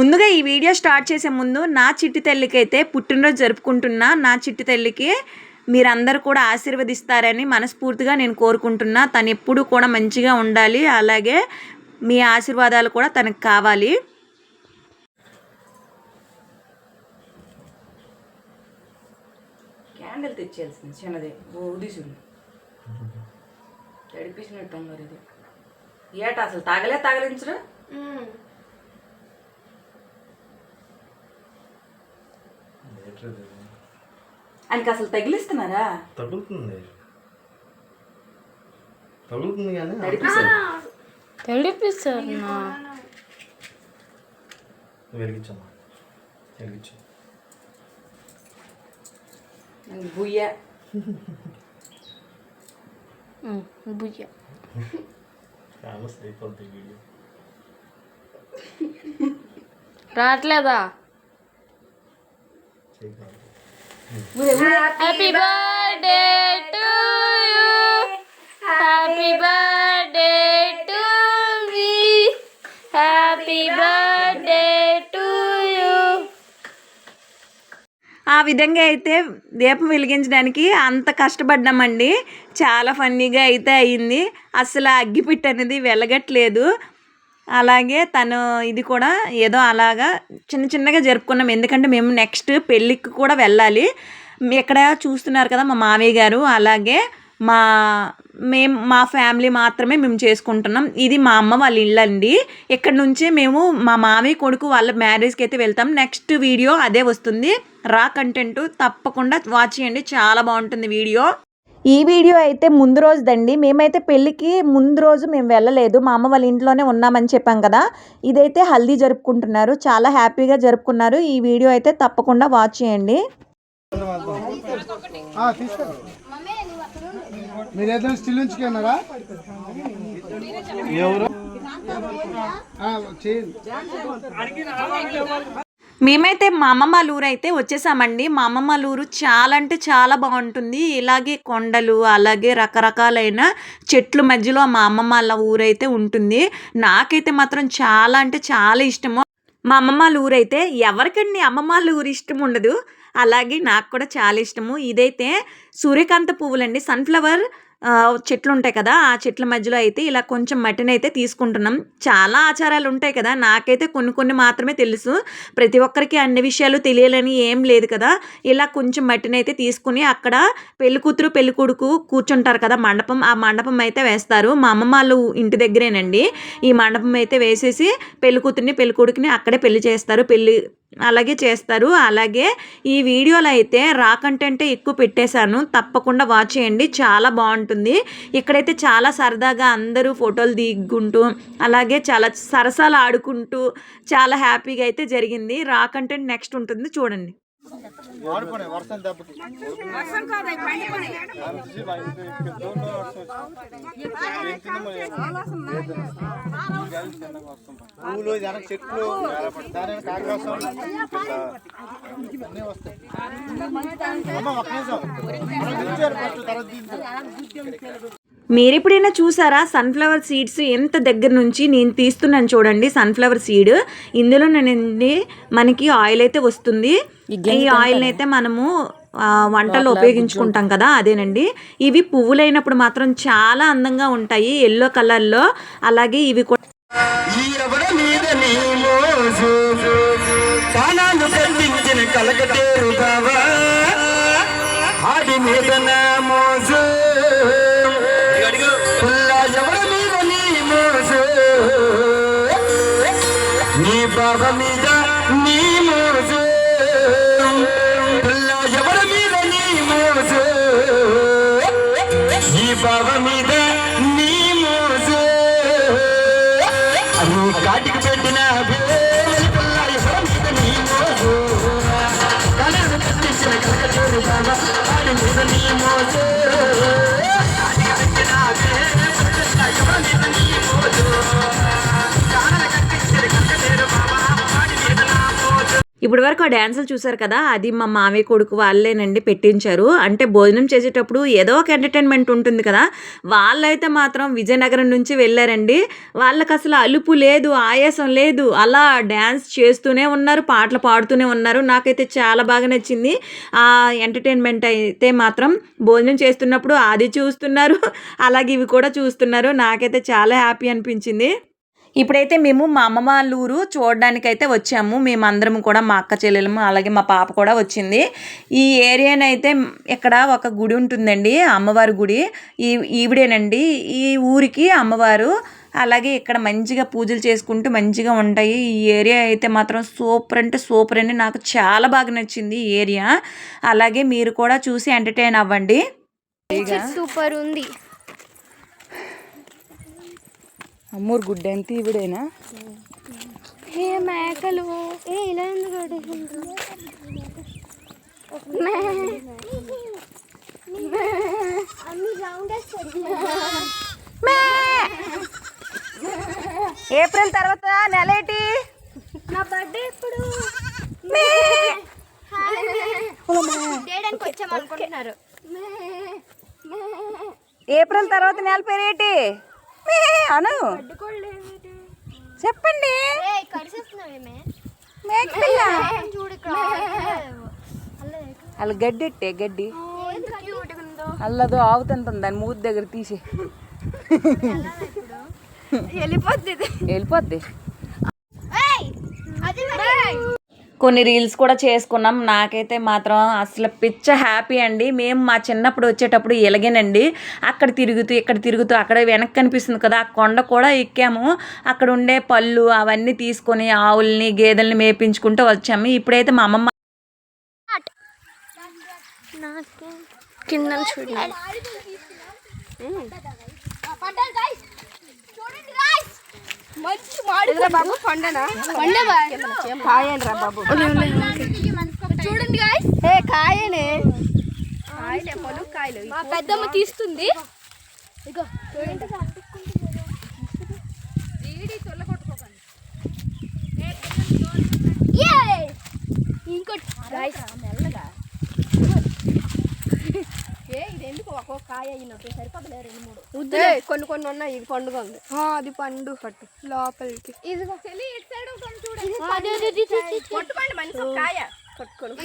ముందుగా ఈ video start చేసే ముందు నా చిట్టి తల్లికి అయితే పుట్టినరోజు జరుపుకుంటున్నా. నా చిట్టి తల్లికి మీరందరూ కూడా ఆశీర్వదిస్తారని మనస్ఫూర్తిగా నేను కోరుకుంటున్నా. తను ఎప్పుడూ కూడా మంచిగా ఉండాలి, అలాగే మీ ఆశీర్వాదాలు కూడా తనకు కావాలి. క్యాండిల్ తెచ్చేయాల్సింది చిన్నది ఊదిసులు తడిపించినట్టు మరి ఇది ఏట అసలు తగలించరు. ఆయనకి అసలు తగిలిస్తున్నారా? తగులుతుంది కానీ తడిపిస్తారు. వెలిగించమ్మా, వెలిగించు. బుయ్య బుయ్య ఫేమస్ అయిపోద్ది వీడియో. రావట్లేదా? Happy birthday to you, happy birthday to me, happy birthday to you. ఆ విధంగా అయితే దీపం వెలిగించడానికి అంత కష్టపడ్డామండి. చాలా ఫన్నీగా అయితే అయ్యింది. అసలు అగ్గిపెట్టి అనేది వెలగట్లేదు. అలాగే తను ఇది కూడా ఏదో అలాగా చిన్నగా జరుపుకున్నాం. ఎందుకంటే మేము నెక్స్ట్ పెళ్ళికి కూడా వెళ్ళాలి. ఇక్కడ చూస్తున్నారు కదా మా మావయ్య గారు, అలాగే మా ఫ్యామిలీ మాత్రమే మేము చేసుకుంటున్నాం. ఇది మా అమ్మ వాళ్ళ ఇల్లు అండి. ఇక్కడ నుంచే మేము మా మావయ్య కొడుకు వాళ్ళ మ్యారేజ్కి అయితే వెళ్తాం. నెక్స్ట్ వీడియో అదే వస్తుంది. రా కంటెంట్ తప్పకుండా వాచ్ చేయండి, చాలా బాగుంటుంది వీడియో. ఈ వీడియో అయితే ముందు రోజుదండి. మేమైతే పెళ్ళికి ముందు రోజు మేము వెళ్ళలేదు, మా అమ్మ వాళ్ళ ఇంట్లోనే ఉన్నామని చెప్పాం కదా. ఇదైతే హల్దీ జరుపుకుంటున్నారు, చాలా హ్యాపీగా జరుపుకున్నారు. ఈ వీడియో అయితే తప్పకుండా వాచ్ చేయండి. మేమైతే మా అమ్మమ్మ ఊరు అయితే వచ్చేసామండి. మా అమ్మమ్మ ఊరు చాలా అంటే చాలా బాగుంటుంది. ఇలాగే కొండలు, అలాగే రకరకాలైన చెట్లు మధ్యలో మా అమ్మమ్మ వాళ్ళ ఊరు అయితే ఉంటుంది. నాకైతే మాత్రం చాలా అంటే చాలా ఇష్టము మా అమ్మమ్మ ఊరు అయితే. ఎవరికండి అమ్మమ్మ వాళ్ళ ఊరు ఇష్టం ఉండదు? అలాగే నాకు కూడా చాలా ఇష్టము. ఇదైతే సూర్యకాంత పువ్వులండి, సన్ఫ్లవర్ చెట్లు ఉంటాయి కదా, ఆ చెట్ల మధ్యలో అయితే ఇలా కొంచెం మట్టిని అయితే తీసుకుంటున్నాం. చాలా ఆచారాలు ఉంటాయి కదా, నాకైతే కొన్ని మాత్రమే తెలుసు. ప్రతి ఒక్కరికి అన్ని విషయాలు తెలియాలని ఏం లేదు కదా. ఇలా కొంచెం మట్టిని అయితే తీసుకుని అక్కడ పెళ్ళికూతురు పెళ్ళికొడుకు కూర్చుంటారు కదా మండపం, ఆ మండపం అయితే వేస్తారు. మా అమ్మమ్మ వాళ్ళు ఇంటి దగ్గరేనండి ఈ మండపం అయితే వేసేసి పెళ్ళికూతురిని పెళ్ళికొడుకుని అక్కడే పెళ్లి చేస్తారు, అలాగే చేస్తారు. అలాగే ఈ వీడియోలో అయితే రా కంటెంటే ఎక్కువ పెట్టేశాను, తప్పకుండా వాచ్ చేయండి, చాలా బాగుంటుంది. ఇక్కడైతే చాలా సరదాగా అందరూ ఫోటోలు దిగుంటూ అలాగే చాలా సరసాలు ఆడుకుంటూ చాలా హ్యాపీగా అయితే జరిగింది. రా కంటెంట్ నెక్స్ట్ ఉంటుంది, చూడండి. మీరు ఎప్పుడైనా చూసారా సన్ఫ్లవర్ సీడ్స్? ఎంత దగ్గర నుంచి నేను తీస్తున్నాను చూడండి సన్ఫ్లవర్ సీడ్. ఇందులో మనకి ఆయిల్ అయితే వస్తుంది. ఈ ఆయిల్ని అయితే మనము వంటల్లో ఉపయోగించుకుంటాం కదా, అదేనండి. ఇవి పువ్వులైనప్పుడు మాత్రం చాలా అందంగా ఉంటాయి, ఎల్లో కలర్లో. అలాగే ఇవి కూడా నీ బాబ మీద నీ మోజు, ఎవరి మీద నీ మోజు, నీ బాబ మీద నీ మోజు, అది కాటికి పెట్టిన ఎవరి మీద నీ మోజు, కలరు కట్టించిన కలకటూరు బాబా వాడి మీద నీ మోజు, కాటికి పెట్టిన ఎవరి మీద నీ మోజు. ఇప్పటి వరకు ఆ డ్యాన్సులు చూసారు కదా, అది మా మామయ్య కొడుకు వాళ్ళేనండి పెట్టించారు. అంటే భోజనం చేసేటప్పుడు ఏదో ఒక ఎంటర్టైన్మెంట్ ఉంటుంది కదా, వాళ్ళైతే మాత్రం విజయనగరం నుంచి వెళ్ళారండి. వాళ్ళకి అసలు అలుపు లేదు, ఆయాసం లేదు, అలా డ్యాన్స్ చేస్తూనే ఉన్నారు, పాటలు పాడుతూనే ఉన్నారు. నాకైతే చాలా బాగా నచ్చింది ఆ ఎంటర్టైన్మెంట్. అయితే మాత్రం భోజనం చేస్తున్నప్పుడు అది చూస్తున్నారు, అలాగే ఇవి కూడా చూస్తున్నారు. నాకైతే చాలా హ్యాపీ అనిపించింది. ఇప్పుడైతే మేము మా అమ్మమ్మ వాళ్ళ ఊరు చూడడానికైతే వచ్చాము. మేమందరం కూడా, మా అక్క చెల్లెలము అలాగే మా పాప కూడా వచ్చింది. ఈ ఏరియానైతే ఇక్కడ ఒక గుడి ఉంటుందండి, అమ్మవారి గుడి. ఈవిడేనండి ఈ ఊరికి అమ్మవారు. అలాగే ఇక్కడ మంచిగా పూజలు చేసుకుంటూ మంచిగా ఉంటాయి. ఈ ఏరియా అయితే మాత్రం సూపర్ అంటే సూపర్ అండి. నాకు చాలా బాగా నచ్చింది ఈ ఏరియా. అలాగే మీరు కూడా చూసి ఎంటర్టైన్ అవ్వండి. సూపర్ ఉంది. అమ్మూరు గుడ్డ ఎంత ఈవిడేనా? ఏ మేకలు ఇలా ఎందుకు ఏప్రిల్ తర్వాత నెలేటి? నా బర్త్డే ఎప్పుడు వచ్చాము అనుకుంటున్నారు. ఏప్రిల్ తర్వాత నెల పేరేటి అను చెప్పండి. అలా గడ్డి ఎట్టే గడ్డి అల్లదో ఆవుతంటుంది, దాని మూతి దగ్గర తీసి వెళ్ళిపోద్ది. కొన్ని రీల్స్ కూడా చేసుకున్నాం. నాకైతే మాత్రం అసలు పిచ్చ హ్యాపీ అండి. మేము మా చిన్నప్పుడు వచ్చేటప్పుడు ఇలాగేనండి, అక్కడ తిరుగుతూ ఇక్కడ తిరుగుతూ, అక్కడ వెనక్కి కనిపిస్తుంది కదా ఆ కొండ కూడా ఎక్కాము. అక్కడ ఉండే పళ్ళు అవన్నీ తీసుకొని ఆవుల్ని గేదెల్ని మేపించుకుంటూ వచ్చాము. ఇప్పుడైతే మా అమ్మమ్మ కింద చూడండి. బాబు పండనా కాయనరా బాబు, చూడండి గాయ్స్, ఏ కాయనే కాయలు మా పెద్దమ్మ తీస్తుంది. ఇగో చూడండి. ఇంకోటి గాయ్స్ మెల్లగా ఇది ఎందుకు ఒక్కొక్క కాయ అయినట్టు సరిపోతలే, 2-3 కొన్ని ఉన్నాయి. ఇది పండుగ ఉంది, అది పండు పట్టు లోపలికి. కొట్టుకోండి మనిషి కాయ కొట్టుకోండి.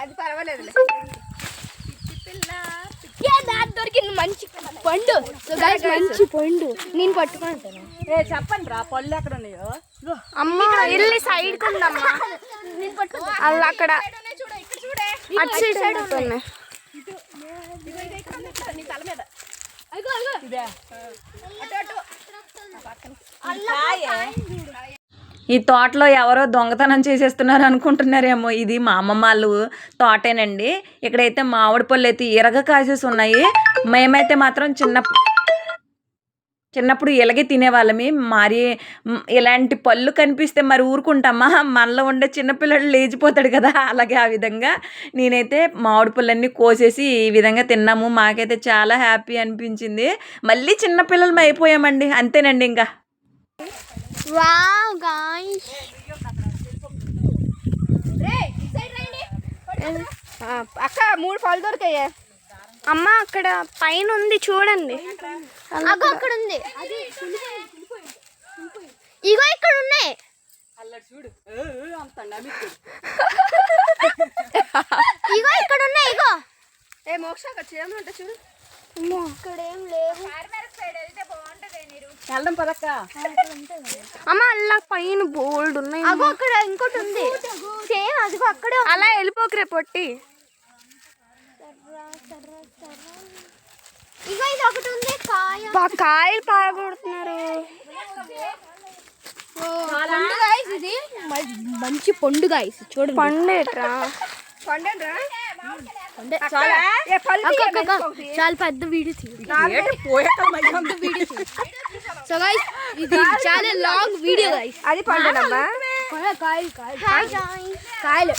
అది పర్వాలేదు. దొరికింది మంచి పండు, మంచి పండు. నేను పట్టుకుంటాను. చెప్పండి రా, పళ్ళు ఎక్కడ ఉన్నాయో. అమ్మ ఇల్లు సైడ్ కుందమ్మా, అలా అక్కడ అటు సైడ్ ఉన్నాయి. ఈ తోటలో ఎవరో దొంగతనం చేసేస్తున్నారు అనుకుంటున్నారేమో. ఇది మా అమ్మమ్మ వాళ్ళు తోటేనండి. ఇక్కడైతే మామిడి పళ్ళు అయితే ఇరగ కాసేసి ఉన్నాయి. మేమైతే మాత్రం చిన్నప్పుడు ఇలాగే తినేవాళ్ళమి. మరి ఇలాంటి పళ్ళు కనిపిస్తే మరి ఊరుకుంటామా? మనలో ఉండే చిన్నపిల్లలు లేచిపోతాడు కదా, అలాగే ఆ విధంగా నేనైతే మామిడి పళ్ళన్నీ కోసేసి ఈ విధంగా తిన్నాము. మాకైతే చాలా హ్యాపీ అనిపించింది. మళ్ళీ చిన్నపిల్లలు అయిపోయామండి, అంతేనండి. ఇంకా వావ్ గాయ్స్, అక్క 3 పళ్ళు దొరికాయే. అమ్మ అక్కడ పైన ఉంది చూడండి. అగో అక్కడ ఉంది, ఇగో ఇక్కడ ఉన్నాయి. ఇగో ఇక్కడ ఉన్నాయి. ఇగో మోక్ష అక్కడ చేయమంటే చూడు. ఇక్కడ ఏం లేవు. వెళ్దాం పదక్క. అమ్మ అలా పైన బోల్డ్ ఉన్నాయి. అగో అక్కడ ఇంకోటి ఉంది సేమ్, అదిగో అక్కడే. అలా వెళ్ళిపోకరే పొట్టి. ఇగో ఇది ఒకటి ఉంది కాయ. కాయలు పారగొడుతున్నారు. పండు గాయ్స్, ఇది మంచి పండు గాయ్స్. చూడండి పండేట్రా చాలా పెద్ద వీడియో సో గైస్, ఇది చాలా లాంగ్ వీడియో గైస్. అది పండుగమ్మా. కాయలు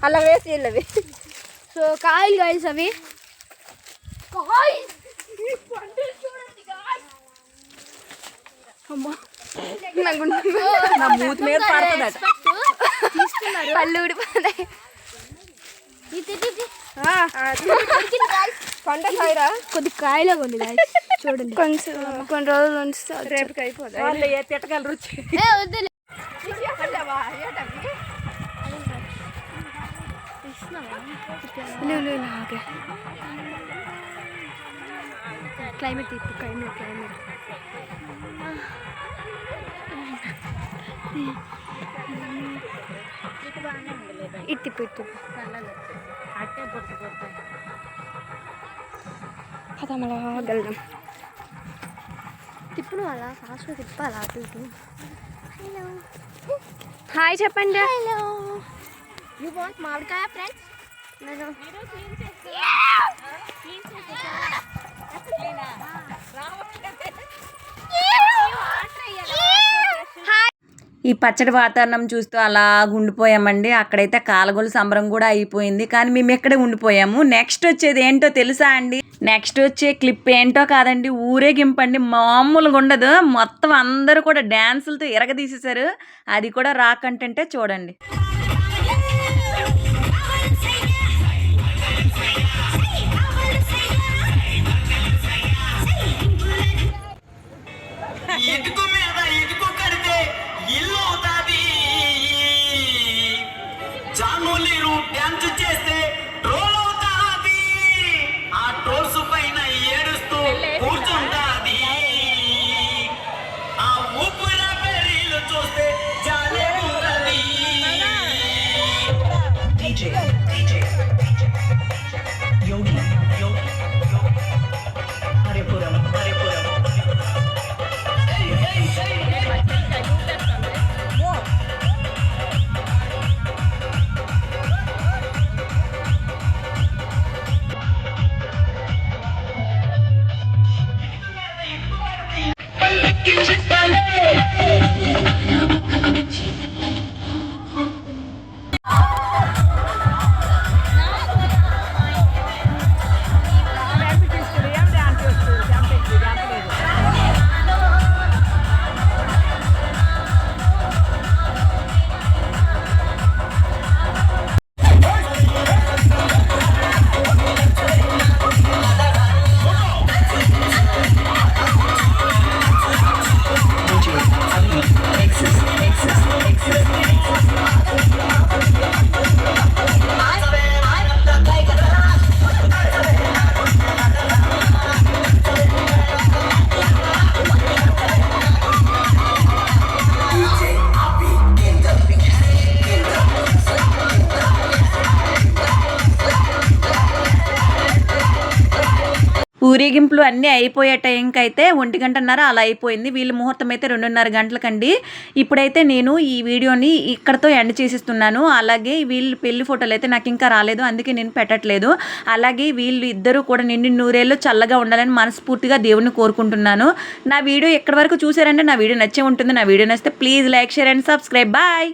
అలా వేసి వెళ్ళవి. సో కాయలు గాయస్ అవి. నా మూతి మీద పడుతుందట. పళ్ళు ఊడిపోతాయి. పంట కాయరా కొద్ది కాయలే ఉంది గాయస్ చూడండి. కొంచెం కొన్ని రోజులు ఉంచుతా రేపుకి అయిపోతుంది. వాళ్ళు ఏ తిట్టగలరు వచ్చి. క్లైమేట్ క్లైమేట్ ఇట్టి పెట్టు అలా వెళ్దాం. తిప్పును అలా ఫాస్ట్గా తిప్పాలి అటు ఇటు. హలో హాయ్ చెప్పండి. హలో యూ వాంట్ మామిడికాయ ఫ్రెండ్స్? నేను ఈ పచ్చడి వాతావరణం చూస్తూ అలా ఉండిపోయామండి. అక్కడైతే కాలగొల సంబరం కూడా అయిపోయింది, కానీ మేము ఎక్కడే ఉండిపోయాము. నెక్స్ట్ వచ్చేది ఏంటో తెలుసా అండి? నెక్స్ట్ వచ్చే క్లిప్ ఏంటో కాదండి, ఊరేగింపండి. మామూలుగా ఉండదు. మొత్తం అందరూ కూడా డ్యాన్సులతో ఎరగదీసేశారు. అది కూడా రా కంటెంటే చూడండి. డ్యాన్స్ చేస్తే ట్రోల్ అవుతాది, ఆ ట్రోల్స్ పైన ఏడుస్తూ కూర్చుంటాది, ఆ ఊపిర పెరీలు చూస్తే జాలే ఉన్నది. యోగి యోగి హరిపురం హరిపురం. ఊరేగింపులు అన్నీ అయిపోయే టైంకి అయితే 1:30 అలా అయిపోయింది. వీళ్ళ ముహూర్తం అయితే 2:30 గంటలకండి. ఇప్పుడైతే నేను ఈ వీడియోని ఇక్కడతో ఎండ్ చేసిస్తున్నాను. అలాగే వీళ్ళు పెళ్లి ఫోటోలు అయితే నాకు ఇంకా రాలేదు, అందుకే నేను పెట్టట్లేదు. అలాగే వీళ్ళు ఇద్దరు కూడా నిండి నూరేళ్ళు చల్లగా ఉండాలని మనస్ఫూర్తిగా దేవుడిని కోరుకుంటున్నాను. నా వీడియో ఎక్కడి వరకు చూసారంటే నా వీడియో నచ్చే ఉంటుంది. నా వీడియో నచ్చితే please like, share and subscribe. Bye.